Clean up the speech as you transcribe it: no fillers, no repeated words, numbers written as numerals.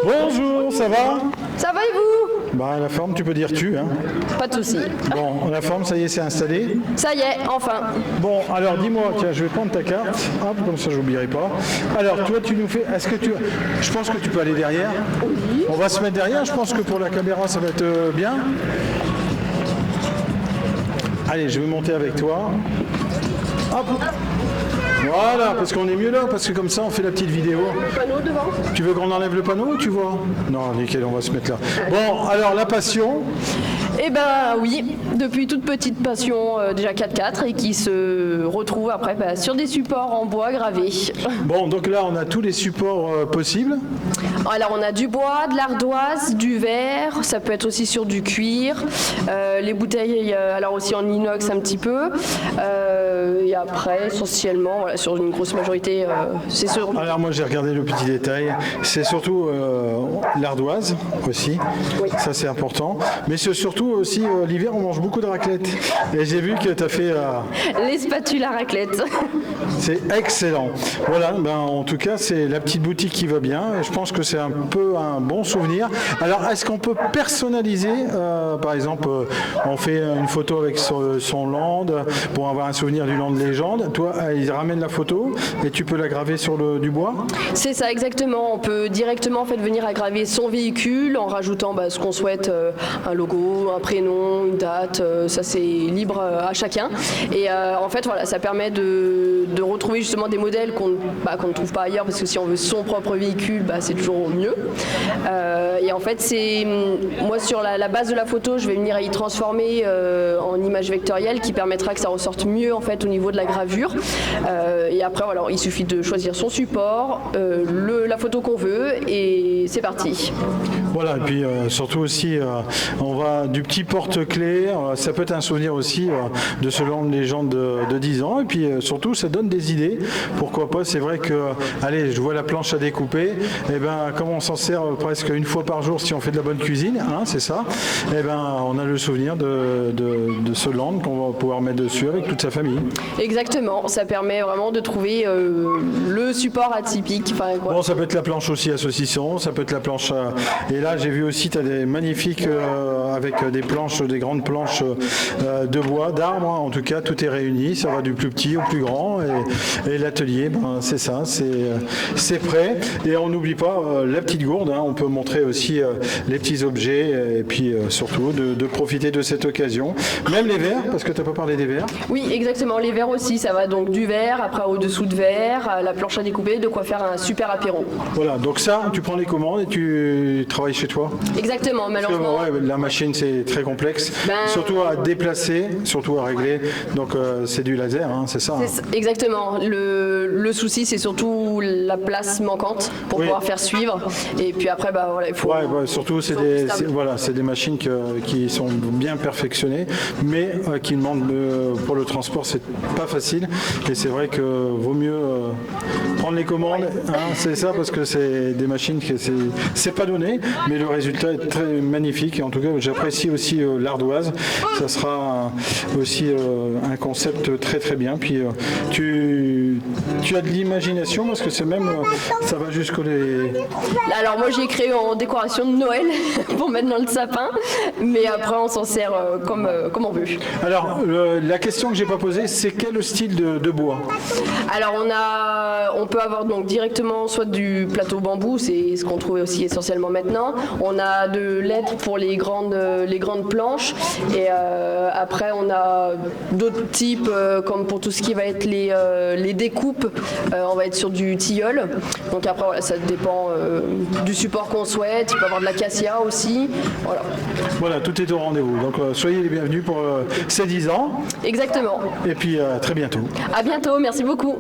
Bonjour, ça va? Ça va et vous? Bah, la forme, tu peux dire tu, hein? Pas de souci. Bon, la forme, ça y est, c'est installé. Ça y est, enfin. Bon, alors dis-moi, tiens, je vais prendre ta carte. Hop, comme ça, j'oublierai pas. Alors, toi, tu nous fais. Est-ce que tu. Je pense que tu peux aller derrière. Oui. On va se mettre derrière. Je pense que pour la caméra, ça va être bien. Allez, je vais monter avec toi. Hop. Voilà, parce qu'on est mieux là, parce que comme ça on fait la petite vidéo. Le panneau devant. Tu veux qu'on enlève le panneau ou tu vois? Non, nickel, on va se mettre là. Bon, alors la passion. Eh ben oui, depuis toute petite passion, déjà 4x4 et qui se retrouve après sur des supports en bois gravés. Bon, donc là on a tous les supports possibles. Alors on a du bois, de l'ardoise, du verre, ça peut être aussi sur du cuir, les bouteilles alors aussi en inox un petit peu, et après essentiellement voilà, sur une grosse majorité c'est sur... Alors moi j'ai regardé le petit détail, c'est surtout l'ardoise aussi, Oui. Ça c'est important, mais c'est surtout aussi l'hiver on mange beaucoup de raclette et j'ai vu que tu as fait... Les spatules à raclette. C'est excellent. Voilà, ben, en tout cas c'est la petite boutique qui va bien et je pense que c'est un peu un bon souvenir. Alors est-ce qu'on peut personnaliser, par exemple on fait une photo avec son land pour avoir un souvenir du land légende, toi ils ramènent la photo et tu peux la graver sur du bois? C'est ça exactement, on peut directement en fait venir aggraver son véhicule en rajoutant ce qu'on souhaite, un logo, un prénom, une date, ça c'est libre à chacun et en fait voilà ça permet de retrouver justement des modèles qu'on ne trouve pas ailleurs parce que si on veut son propre véhicule c'est toujours mieux et en fait c'est moi sur la base de la photo je vais venir y transformer en image vectorielle qui permettra que ça ressorte mieux en fait au niveau de la gravure et après voilà il suffit de choisir son support, la photo qu'on veut et c'est parti. Voilà, et puis surtout aussi, on va du petit porte-clés, ça peut être un souvenir aussi de ce land légende de 10 ans, et puis surtout ça donne des idées, pourquoi pas, c'est vrai que, allez, je vois la planche à découper, et ben comme on s'en sert presque une fois par jour si on fait de la bonne cuisine, hein, c'est ça, et ben on a le souvenir de ce land qu'on va pouvoir mettre dessus avec toute sa famille. Exactement, ça permet vraiment de trouver le support atypique. Bon, ça peut être la planche aussi à saucisson, ça peut être la planche et là j'ai vu aussi tu as des magnifiques avec des planches, des grandes planches de bois, d'arbres, hein. En tout cas tout est réuni, ça va du plus petit au plus grand et l'atelier c'est ça, c'est prêt et on n'oublie pas la petite gourde, hein. On peut montrer aussi les petits objets et puis surtout de profiter de cette occasion, même les verres, parce que tu n'as pas parlé des verres. Oui exactement, les verres aussi, ça va donc du verre, après au-dessous de verre, la planche à découper, de quoi faire un super apéro. Voilà, donc ça tu prends les commandes et tu travailles chez toi. Exactement, malheureusement. La machine c'est très complexe, surtout à déplacer, surtout à régler, donc c'est du laser, hein, c'est ça, hein. Exactement, le souci c'est surtout la place manquante pour pouvoir faire suivre et puis après voilà, il faut... surtout c'est des machines qui sont bien perfectionnées mais qui demandent pour le transport c'est pas facile et c'est vrai que vaut mieux prendre les commandes, hein, c'est ça, parce que c'est des machines que c'est pas donné mais le résultat est très magnifique et en tout cas j'apprécie aussi l'ardoise, ça sera aussi un concept très très bien, puis tu as de l'imagination parce que c'est même ça va jusqu'au... Alors moi j'ai créé en décoration de Noël pour mettre dans le sapin mais après on s'en sert comme on veut. Alors la question que j'ai pas posée c'est quel style de bois? Alors on peut avoir donc directement soit du plateau bambou, c'est ce qu'on trouve aussi essentiellement maintenant. On a de l'être pour les grandes planches et après on a d'autres types comme pour tout ce qui va être les découpes, on va être sur du tilleul. Donc après voilà, ça dépend du support qu'on souhaite, il peut y avoir de l'acacia aussi. Voilà, tout est au rendez-vous. Donc soyez les bienvenus pour ces 10 ans. Exactement. Et puis à très bientôt. À bientôt, merci beaucoup.